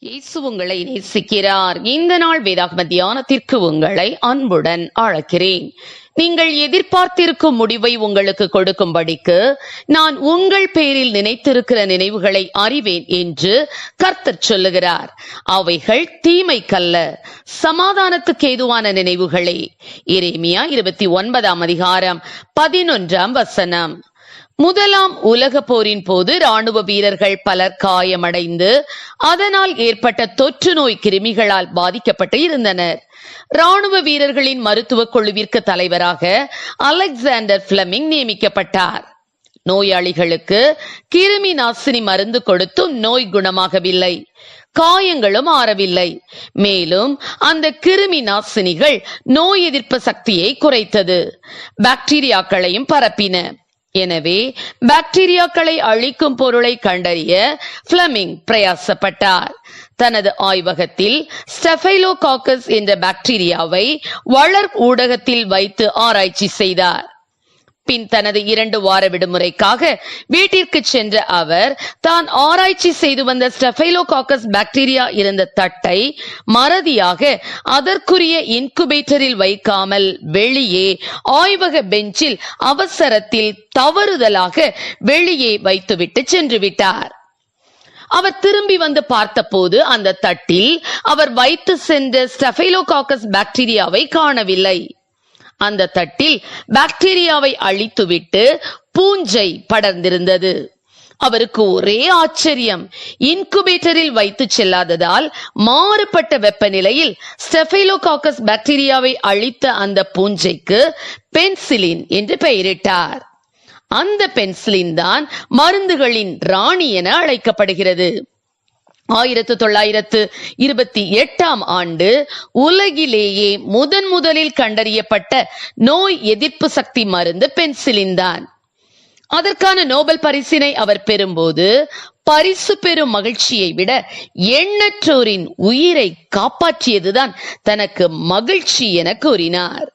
இயேசு உங்களை நேசிக்கிறார். இந்த நாள் வேதாகம தியானத்திற்கு உங்களை அன்புடன் அழைக்கிறேன். நீங்கள் எதிர்பார்த்திருக்கும் முடிவை உங்களுக்கு கொடுக்கும்படிக்கு நான் உங்கள் பேரில் நினைத்திருக்கிற நினைவுகளை அறிவேன் என்று கர்த்தர் சொல்லுகிறார். அவைகள் தீமைக்கல்ல, சமாதானத்துக்கு ஏதுவான நினைவுகளே. எரேமியா 29:11. முதலாம் உலக போரின் போது ராணுவ வீரர்கள் பலர் காயமடைந்து அதனால் ஏற்பட்ட தொற்று நோய் கிருமிகளால் பாதிக்கப்பட்டு இருந்தனர். ராணுவ வீரர்களின் மருத்துவ குழுவிற்கு தலைவராக அலெக்சாண்டர் பிளமிங் நியமிக்கப்பட்டார். நோயாளிகளுக்கு கிருமி நாசினி மருந்து கொடுத்தும் நோய் குணமாகவில்லை, காயங்களும் ஆறவில்லை. மேலும் அந்த கிருமி நாசினிகள் நோய் எதிர்ப்பு சக்தியை குறைத்தது, பாக்டீரியாக்களையும் பரப்பின. எனவே பாக்டீரியாக்களை அழிக்கும் பொருளை கண்டறிய பிளமிங் பிரயாசப்பட்டார். தனது ஆய்வகத்தில் ஸ்டெஃபைலோகாக்கஸ் என்ற பாக்டீரியாவை வளர் ஊடகத்தில் வைத்து ஆராய்ச்சி செய்தார். பின் தனது 2 வார விடுமுறைக்காக வீட்டிற்கு சென்ற அவர் தான் ஆராய்ச்சி செய்து வந்த ஸ்டெஃபைலோகாக்கஸ் பாக்டீரியா இருந்த தட்டை மறதியாக அதற்குரிய இன்குபேட்டரில் வைக்காமல் வெளியே ஆய்வக பெஞ்சில் அவசரத்தில் தவறுதலாக வெளியே வைத்துவிட்டு சென்று விட்டார். அவர் திரும்பி வந்து பார்த்தபோது அந்த தட்டில் அவர் வைத்து சென்ற ஸ்டெஃபைலோகாக்கஸ் பாக்டீரியாவை காணவில்லை. அந்த தட்டில் பாக்டீரியாவை அழித்துவிட்டு பூஞ்சை படர்ந்திருந்தது. அவருக்கு ஒரே ஆச்சரியம். இன்குபேட்டரில் வைத்து செல்லாததால் மாறுபட்ட வெப்பநிலையில் ஸ்டெஃபைலோகாக்கஸ் பாக்டீரியாவை அழித்த அந்த பூஞ்சைக்கு பென்சிலின் என்று பெயரிட்டார். அந்த பென்சிலின் தான் மருந்துகளின் ராணி என அழைக்கப்படுகிறது. 1928 உலகிலேயே முதலில் கண்டறியப்பட்ட நோய் எதிர்ப்பு சக்தி மருந்து பென்சிலின் தான். அதற்கான நோபல் பரிசினை அவர் பெறும்போது பரிசு பெறும் மகிழ்ச்சியை விட எண்ணற்றோரின் உயிரை காப்பாற்றியதுதான் தனக்கு மகிழ்ச்சி என கூறினார்.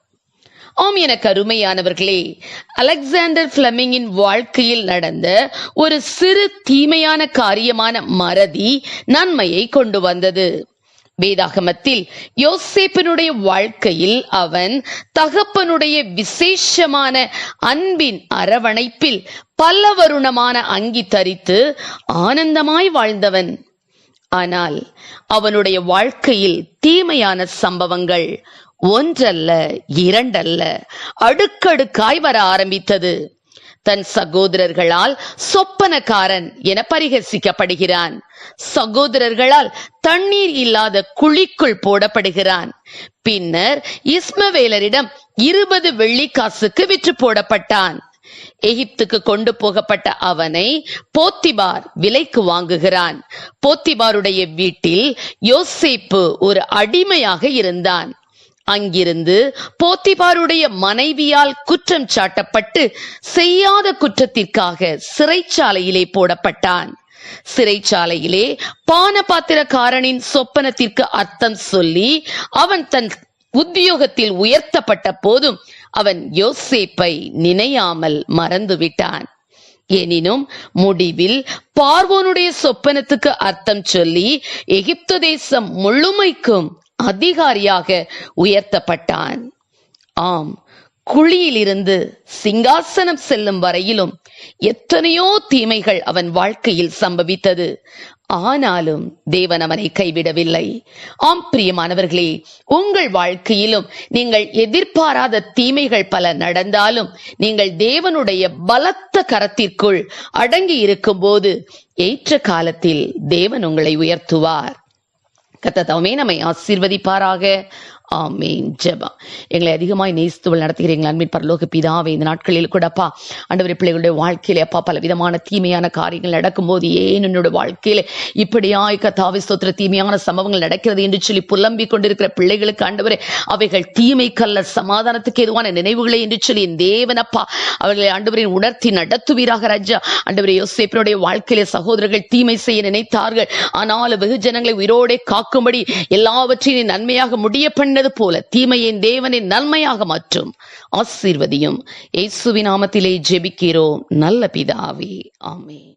ஆம், எனக்கு அருமையானவர்களே, அலெக்சாண்டர் பிளமிங்கின் வாழ்க்கையில் நடந்த ஒரு சிறு தீமையான காரியமான மறதி நன்மையை கொண்டு வந்தது. வேதாகமத்தில் யோசேப்பினுடைய வாழ்க்கையில் அவன் தகப்பனுடைய விசேஷமான அன்பின் அரவணைப்பில் பல்லவருணமான அங்கி தரித்து ஆனந்தமாய் வாழ்ந்தவன். ஆனால் அவனுடைய வாழ்க்கையில் தீமையான சம்பவங்கள் ஒன்றல்ல, இரண்டல்ல, அடுக்கடுக்காய் வர ஆரம்பித்தது. தன் சகோதரர்களால் சொப்பனக்காரன் என பரிகசிக்கப்படுகிறான். சகோதரர்களால் தண்ணீர் இல்லாத குழிக்குள் போடப்படுகிறான். பின்னர் இஸ்மவேலரிடம் 20 வெள்ளிக்காசுக்கு விற்று போடப்பட்டான். எகிப்துக்கு கொண்டு போகப்பட்ட அவனை போத்திபார் விலைக்கு வாங்குகிறான். போத்திபாருடைய வீட்டில் யோசேப்பு ஒரு அடிமையாக இருந்தான். அங்கிருந்து போத்திபாருடைய மனைவியால் குற்றம் சாட்டப்பட்டு செய்யாத குற்றத்திற்காக சிறைச்சாலையிலே போடப்பட்டான். சிறைச்சாலையிலே பானபாத்திரக்காரனின் சொப்பனத்திற்கு அர்த்தம் சொல்லி அவன் தன் உத்தியோகத்தில் உயர்த்தப்பட்ட போதும் அவன் யோசேப்பை நினையாமல் மறந்துவிட்டான். எனினும் முடிவில் பார்வோனுடைய சொப்பனத்துக்கு அர்த்தம் சொல்லி எகிப்து தேசம் முழுமைக்கும் அதிகாரியாக உயர்த்தப்பட்டான். ஆம், குழியிலிருந்து சிங்காசனம் செல்லும் வரையிலும் எத்தனையோ தீமைகள் அவன் வாழ்க்கையில் சம்பவித்தது. ஆனாலும் தேவன் அவனை கைவிடவில்லை. ஆம் பிரியமானவர்களே, உங்கள் வாழ்க்கையிலும் நீங்கள் எதிர்பாராத தீமைகள் பல நடந்தாலும் நீங்கள் தேவனுடைய பலத்த கரத்திற்குள் அடங்கி இருக்கும் போது ஏற்ற காலத்தில் தேவன் உங்களை உயர்த்துவார். கர்த்தர் தாமே நம்மை ஆசீர்வதிப்பாராக. ஆமேன். ஜெபம். எங்களை அதிகமாய் நேசித்து நடத்துகிறீங்களா அன்பின் பரலோக பிதாவே, இந்த நாட்களில் கூடப்பா ஆண்டவரே பிள்ளைகளுடைய வாழ்க்கையில அப்பா பல விதமான தீமையான காரியங்கள் நடக்கும்போது ஏன் என்னோட வாழ்க்கையில இப்படியாய் கர்த்தாவே ஸ்தோத்திர தீமையான சம்பவங்கள் நடக்கிறது என்று சொல்லி புலம்பிக் கொண்டிருக்கிற பிள்ளைகளுக்கு ஆண்டவரே அவைகள் தீமைக்கல்ல, சமாதானத்துக்கு ஏதுவான நினைவுகளை என்று சொல்லி என் தேவனப்பா அவர்களை ஆண்டவரை உணர்த்தி நடத்துவீராக. ராஜா ஆண்டவரே, யோசேப்பினுடைய வாழ்க்கையில சகோதரர்கள் தீமை செய்ய நினைத்தார்கள், ஆனால் வெகு ஜனங்களை உயிரோടെ காக்கும்படி எல்லாவற்றையும் நன்மையாக முடிய பண்ண போல தீமையின் தேவனின் நன்மையாக மாற்றும் ஆசீர்வதியும். இயேசுவின் நாமத்திலே ஜெபிக்கிறோம் நல்ல பிதாவே. ஆமென்.